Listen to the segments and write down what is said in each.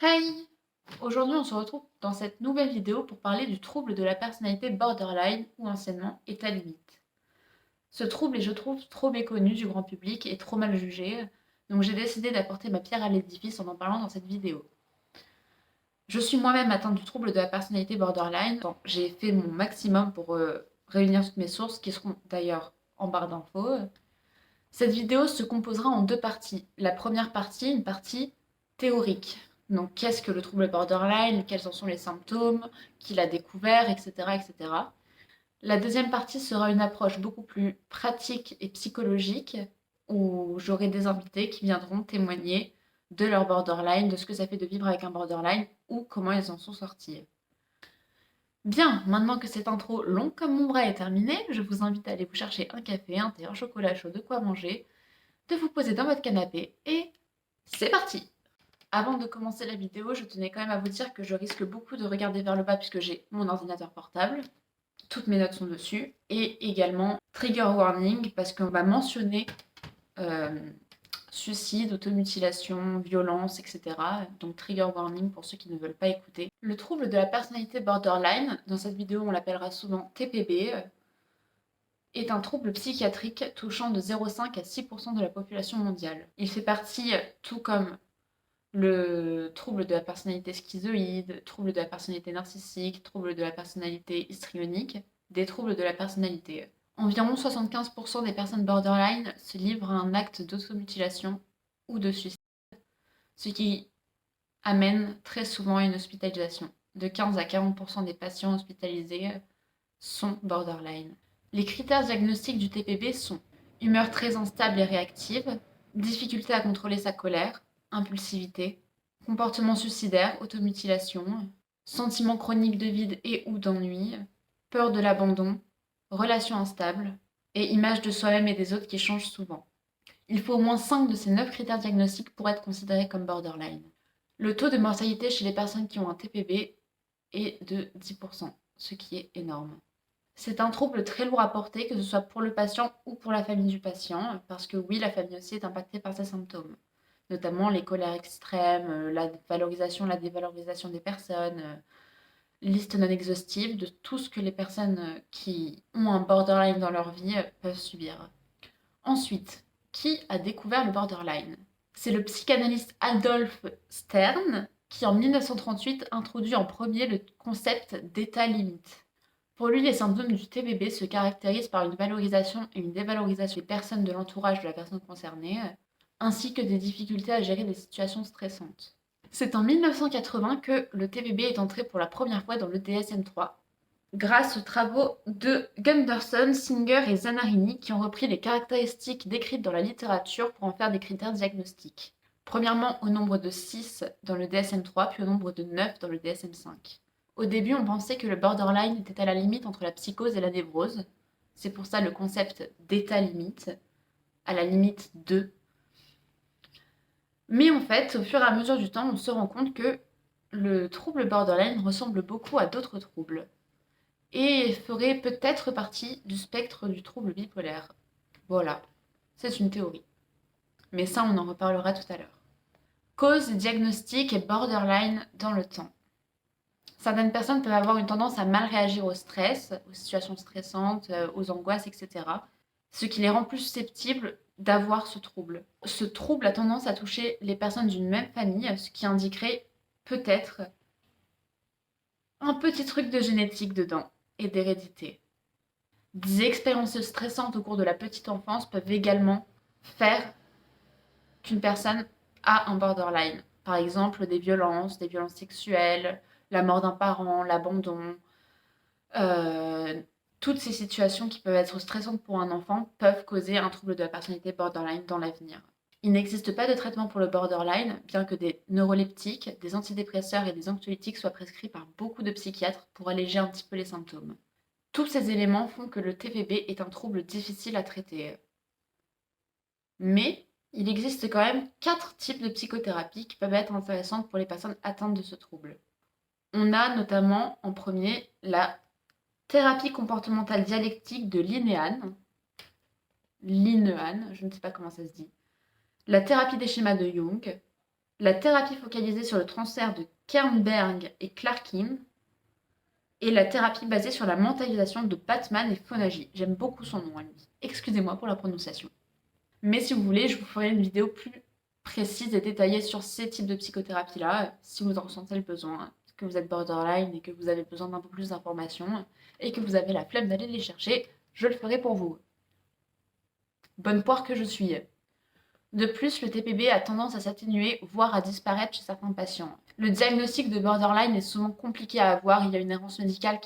Hey! Aujourd'hui, on se retrouve dans cette nouvelle vidéo pour parler du trouble de la personnalité borderline ou anciennement état limite. Ce trouble est, je trouve, trop méconnu du grand public et trop mal jugé, donc j'ai décidé d'apporter ma pierre à l'édifice en parlant dans cette vidéo. Je suis moi-même atteinte du trouble de la personnalité borderline, donc j'ai fait mon maximum pour réunir toutes mes sources, qui seront d'ailleurs en barre d'infos. Cette vidéo se composera en deux parties. La première partie, une partie théorique. Donc, qu'est-ce que le trouble borderline? Quels en sont les symptômes? Qui l'a découvert? Etc., etc. La deuxième partie sera une approche beaucoup plus pratique et psychologique, où j'aurai des invités qui viendront témoigner de leur borderline, de ce que ça fait de vivre avec un borderline ou comment ils en sont sortis. Bien, maintenant que cette intro longue comme mon bras est terminée, je vous invite à aller vous chercher un café, un thé, un chocolat chaud, de quoi manger, de vous poser dans votre canapé et c'est parti. Avant de commencer la vidéo, je tenais quand même à vous dire que je risque beaucoup de regarder vers le bas puisque j'ai mon ordinateur portable. Toutes mes notes sont dessus. Et également trigger warning parce qu'on va mentionner euh, suicide, automutilation, violence, etc. Donc trigger warning pour ceux qui ne veulent pas écouter. Le trouble de la personnalité borderline, dans cette vidéo on l'appellera souvent TPB, est un trouble psychiatrique touchant de 0,5 à 6% de la population mondiale. Il fait partie, tout comme le trouble de la personnalité schizoïde, trouble de la personnalité narcissique, trouble de la personnalité histrionique, des troubles de la personnalité. Environ 75% des personnes borderline se livrent à un acte d'automutilation ou de suicide, ce qui amène très souvent à une hospitalisation. De 15 à 40% des patients hospitalisés sont borderline. Les critères diagnostiques du TPB sont humeur très instable et réactive, difficulté à contrôler sa colère, impulsivité, comportement suicidaire, automutilation, sentiment chronique de vide et ou d'ennui, peur de l'abandon, relations instables et image de soi-même et des autres qui changent souvent. Il faut au moins 5 de ces 9 critères diagnostiques pour être considéré comme borderline. Le taux de mortalité chez les personnes qui ont un TPB est de 10%, ce qui est énorme. C'est un trouble très lourd à porter, que ce soit pour le patient ou pour la famille du patient, parce que oui, la famille aussi est impactée par ces symptômes, notamment les colères extrêmes, la valorisation, la dévalorisation des personnes, liste non exhaustive de tout ce que les personnes qui ont un borderline dans leur vie peuvent subir. Ensuite, qui a découvert le borderline? C'est le psychanalyste Adolf Stern qui, en 1938, introduit en premier le concept d'état limite. Pour lui, les symptômes du TBB se caractérisent par une valorisation et une dévalorisation des personnes de l'entourage de la personne concernée, ainsi que des difficultés à gérer des situations stressantes. C'est en 1980 que le TBB est entré pour la première fois dans le DSM-3, grâce aux travaux de Gunderson, Singer et Zanarini qui ont repris les caractéristiques décrites dans la littérature pour en faire des critères diagnostiques. Premièrement au nombre de 6 dans le DSM-3, puis au nombre de 9 dans le DSM-5. Au début, on pensait que le borderline était à la limite entre la psychose et la névrose. C'est pour ça le concept d'état limite, à la limite de. Mais en fait, au fur et à mesure du temps, on se rend compte que le trouble borderline ressemble beaucoup à d'autres troubles et ferait peut-être partie du spectre du trouble bipolaire. Voilà, c'est une théorie. Mais ça, on en reparlera tout à l'heure. Cause, diagnostic et borderline dans le temps. Certaines personnes peuvent avoir une tendance à mal réagir au stress, aux situations stressantes, aux angoisses, etc. Ce qui les rend plus susceptibles d'avoir ce trouble. Ce trouble a tendance à toucher les personnes d'une même famille, ce qui indiquerait peut-être un petit truc de génétique dedans et d'hérédité. Des expériences stressantes au cours de la petite enfance peuvent également faire qu'une personne a un borderline. Par exemple, des violences sexuelles, la mort d'un parent, l'abandon. Euh, Toutes ces situations qui peuvent être stressantes pour un enfant peuvent causer un trouble de la personnalité borderline dans l'avenir. Il n'existe pas de traitement pour le borderline, bien que des neuroleptiques, des antidépresseurs et des anxiolytiques soient prescrits par beaucoup de psychiatres pour alléger un petit peu les symptômes. Tous ces éléments font que le TPB est un trouble difficile à traiter. Mais il existe quand même 4 types de psychothérapie qui peuvent être intéressantes pour les personnes atteintes de ce trouble. On a notamment en premier la thérapie comportementale dialectique de Linehan. Linehan, je ne sais pas comment ça se dit. La thérapie des schémas de Jung, la thérapie focalisée sur le transfert de Kernberg et Clarkin, et la thérapie basée sur la mentalisation de Batman et Fonagy. J'aime beaucoup son nom à lui. Excusez-moi pour la prononciation. Mais si vous voulez, je vous ferai une vidéo plus précise et détaillée sur ces types de psychothérapie-là, si vous en ressentez le besoin, que vous êtes borderline et que vous avez besoin d'un peu plus d'informations, et que vous avez la flemme d'aller les chercher, je le ferai pour vous. Bonne poire que je suis. De plus, le TPB a tendance à s'atténuer, voire à disparaître chez certains patients. Le diagnostic de borderline est souvent compliqué à avoir. Il y a une errance médicale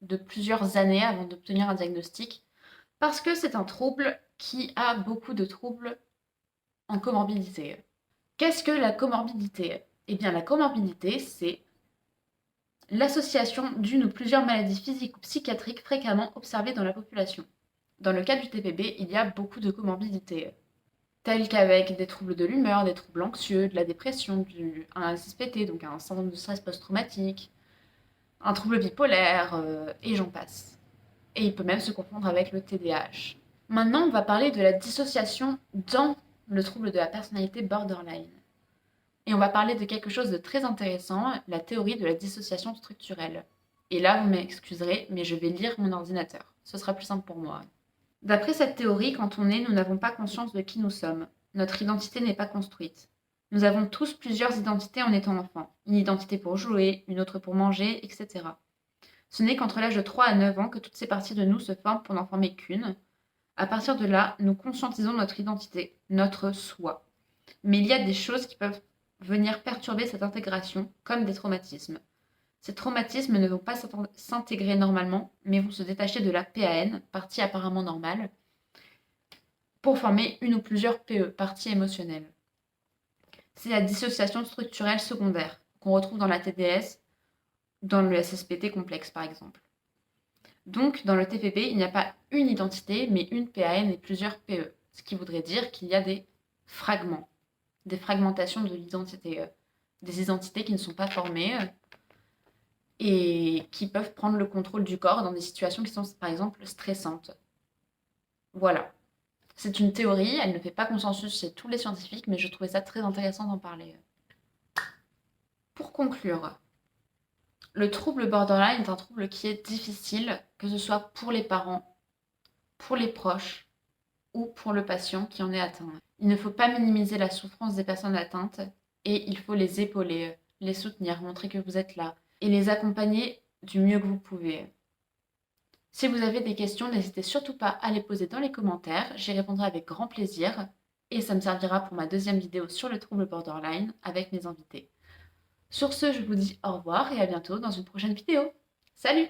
de plusieurs années avant d'obtenir un diagnostic, parce que c'est un trouble qui a beaucoup de troubles en comorbidité. Qu'est-ce que la comorbidité? Eh bien, la comorbidité, c'est l'association d'une ou plusieurs maladies physiques ou psychiatriques fréquemment observées dans la population. Dans le cas du TPB, il y a beaucoup de comorbidités, telles qu'avec des troubles de l'humeur, des troubles anxieux, de la dépression, un SSPT, donc un syndrome de stress post-traumatique, un trouble bipolaire, et j'en passe. Et il peut même se confondre avec le TDAH. Maintenant, on va parler de la dissociation dans le trouble de la personnalité borderline. Et on va parler de quelque chose de très intéressant, la théorie de la dissociation structurelle. Et là, vous m'excuserez, mais je vais lire mon ordinateur. Ce sera plus simple pour moi. D'après cette théorie, quand on est, nous n'avons pas conscience de qui nous sommes. Notre identité n'est pas construite. Nous avons tous plusieurs identités en étant enfants. Une identité pour jouer, une autre pour manger, etc. Ce n'est qu'entre l'âge de 3 à 9 ans que toutes ces parties de nous se forment pour n'en former qu'une. À partir de là, nous conscientisons notre identité, notre soi. Mais il y a des choses qui peuvent venir perturber cette intégration, comme des traumatismes. Ces traumatismes ne vont pas s'intégrer normalement, mais vont se détacher de la PAN, partie apparemment normale, pour former une ou plusieurs PE, parties émotionnelles. C'est la dissociation structurelle secondaire, qu'on retrouve dans la TDS, dans le SSPT complexe par exemple. Donc, dans le TPP, il n'y a pas une identité, mais une PAN et plusieurs PE, ce qui voudrait dire qu'il y a des fragments, des fragmentations de l'identité, des identités qui ne sont pas formées et qui peuvent prendre le contrôle du corps dans des situations qui sont, par exemple, stressantes. Voilà. C'est une théorie, elle ne fait pas consensus chez tous les scientifiques, mais je trouvais ça très intéressant d'en parler. Pour conclure, le trouble borderline est un trouble qui est difficile, que ce soit pour les parents, pour les proches ou pour le patient qui en est atteint. Il ne faut pas minimiser la souffrance des personnes atteintes et il faut les épauler, les soutenir, montrer que vous êtes là et les accompagner du mieux que vous pouvez. Si vous avez des questions, n'hésitez surtout pas à les poser dans les commentaires, j'y répondrai avec grand plaisir et ça me servira pour ma deuxième vidéo sur le trouble borderline avec mes invités. Sur ce, je vous dis au revoir et à bientôt dans une prochaine vidéo. Salut!